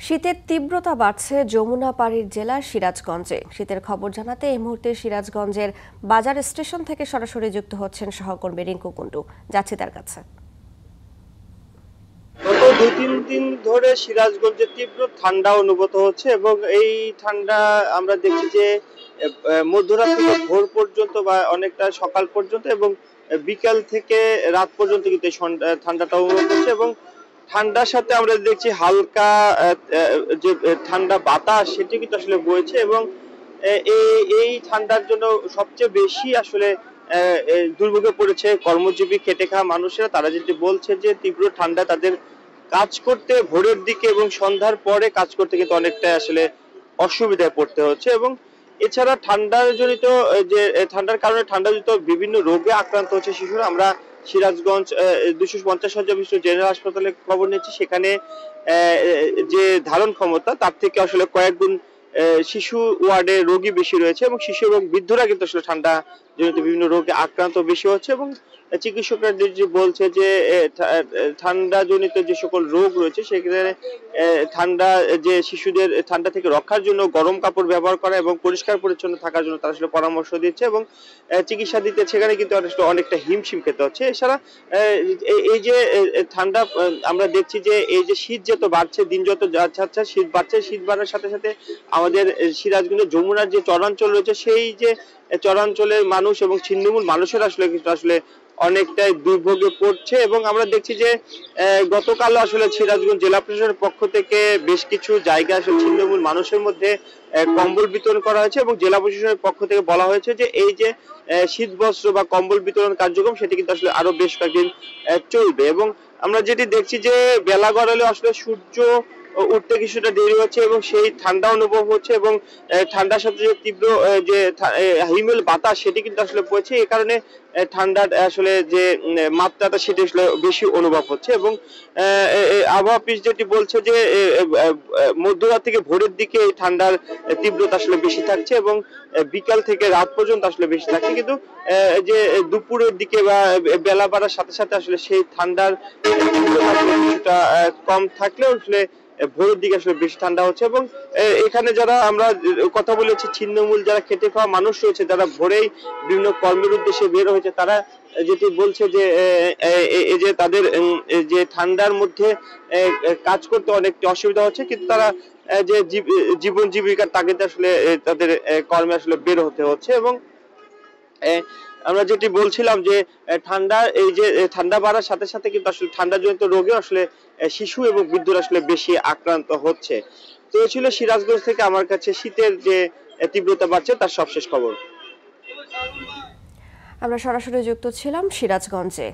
শীতের তীব্রতা বাড়ছে যমুনা পাড়ির জেলার সিরাজগঞ্জে। শীতের খবর জানাতে এই মুহূর্তে সিরাজগঞ্জের বাজার স্টেশন থেকে সরাসরি যুক্ত হচ্ছেন সহকর্মী রিঙ্কু কুন্ডু। যাচ্ছি তার কাছে। গত ২-৩ দিন ধরে সিরাজগঞ্জে তীব্র ঠান্ডা অনুভূত হচ্ছে এবং এই ঠান্ডা আমরা দেখছি যে মধ্যরাত থেকে ভোর পর্যন্ত বা অনেকটা সকাল পর্যন্ত এবং বিকাল থেকে রাত পর্যন্ত কিন্তু ঠান্ডাটা অনুভব হচ্ছে এবং ঠান্ডার সাথে আমরা দেখছি হালকা যে ঠান্ডা বাতাস সেটি কিন্তু আসলে বইছে এবং এই ঠান্ডার জন্য সবচেয়ে বেশি আসলে দুর্ভোগে পড়েছে কর্মজীবী খেটে খাওয়া মানুষেরা। তারা যেটি বলছে যে তীব্র ঠান্ডা তাদের কাজ করতে ভোরের দিকে এবং সন্ধ্যার পরে কাজ করতে কিন্তু অনেকটা আসলে অসুবিধায় পড়তে হচ্ছে এবং এছাড়া ঠান্ডার জনিত যে ঠান্ডার কারণে ঠান্ডাজনিত বিভিন্ন রোগে আক্রান্ত হচ্ছে শিশুরা। আমরা সিরাজগঞ্জ 250 শয্যা বিশিষ্ট জেনারেল হাসপাতালে খবর নিচ্ছি, সেখানে যে ধারণ ক্ষমতা তার থেকে আসলে কয়েক গুণ শিশু ওয়ার্ডে রোগী বেশি রয়েছে এবং শিশু এবং বৃদ্ধরা কিন্তু আসলে ঠান্ডা জনিত বিভিন্ন রোগে আক্রান্ত বেশি হচ্ছে এবং চিকিৎসকরা যে বলছে যে ঠান্ডা জনিত যে সকল রোগ রয়েছে সেখানে ঠান্ডা যে শিশুদের ঠান্ডা থেকে রক্ষার জন্য গরম কাপড় ব্যবহার করা এবং পরিষ্কার পরিচ্ছন্ন থাকার জন্য তারা আসলে পরামর্শ দিচ্ছে এবং চিকিৎসা দিতে সেখানে কিন্তু অনেকটা হিমশিম খেতে হচ্ছে। এছাড়া এই যে ঠান্ডা আমরা দেখছি যে এই যে শীত যত বাড়ছে, দিন যত যাচ্ছে শীত বাড়ছে, শীত বাড়ার সাথে সাথে আমাদের সিরাজগঞ্জের যমুনার যে চরাঞ্চল রয়েছে সেই যে চরাঞ্চলের মানুষ এবং ছিন্নমূল মানুষের আসলে অনেকটাই দুর্ভোগে পড়ছে এবং আমরা দেখছি যে গতকাল আসলে সিরাজগঞ্জ জেলা প্রশাসনের পক্ষ থেকে বেশ কিছু জায়গায় আসলে ছিন্নমূল মানুষের মধ্যে কম্বল বিতরণ করা হয়েছে এবং জেলা প্রশাসনের পক্ষ থেকে বলা হয়েছে যে এই যে শীত বস্ত্র বা কম্বল বিতরণ কার্যক্রম সেটি কিন্তু আসলে আরো বেশ কয়েকদিন চলবে এবং আমরা যেটি দেখছি যে বেলা গড়ালে আসলে সূর্য উঠতে কিছুটা দেরি হচ্ছে এবং সেই ঠান্ডা অনুভব হচ্ছে এবং ঠান্ডার সাথে যে তীব্র যে হিমেল বাতাস সেটি কিন্তু আসলে পড়ছে। এই কারণে ঠান্ডার আসলে যে মাত্রাটা সেটি আসলে বেশি অনুভব হচ্ছে এবং আবহাওয়া অফিস যেটি বলছে যে মধ্যরাত থেকে ভোরের দিকে এই ঠান্ডার তীব্রতা আসলে বেশি থাকছে এবং বিকাল থেকে রাত পর্যন্ত আসলে বেশি থাকছে, কিন্তু যে দুপুরের দিকে বা বেলা বাড়ার সাথে সাথে আসলে সেই ঠান্ডার কিছুটা কম থাকলেও আসলে ভোরের দিকে আসলে বেশি ঠান্ডা হচ্ছে এবং এখানে যারা আমরা কথা বলেছি ছিন্নমূল যারা খেটে খাওয়া মানুষ রয়েছে, যারা ভোরেই বিভিন্ন কর্মের উদ্দেশ্যে বের হয়েছে, তারা যেটি বলছে যে এই যে তাদের যে ঠান্ডার মধ্যে কাজ করতে অনেকটা অসুবিধা হচ্ছে, কিন্তু তারা যে জীবন জীবিকার তাগিদে আসলে তাদের কর্মে আসলে বের হতে হচ্ছে এবং আমরা যেটি বলছিলাম যে এই যে ঠান্ডা বাড়ার সাথে সাথে কিন্তু আসলে ঠান্ডাজনিত রোগে আসলে শিশু এবং বৃদ্ধরা আসলে বেশি আক্রান্ত হচ্ছে। তো এই ছিল সিরাজগঞ্জ থেকে আমার কাছে শীতের যে তীব্রতা বাড়ছে তার সবশেষ খবর। আমরা সরাসরি যুক্ত ছিলাম সিরাজগঞ্জে।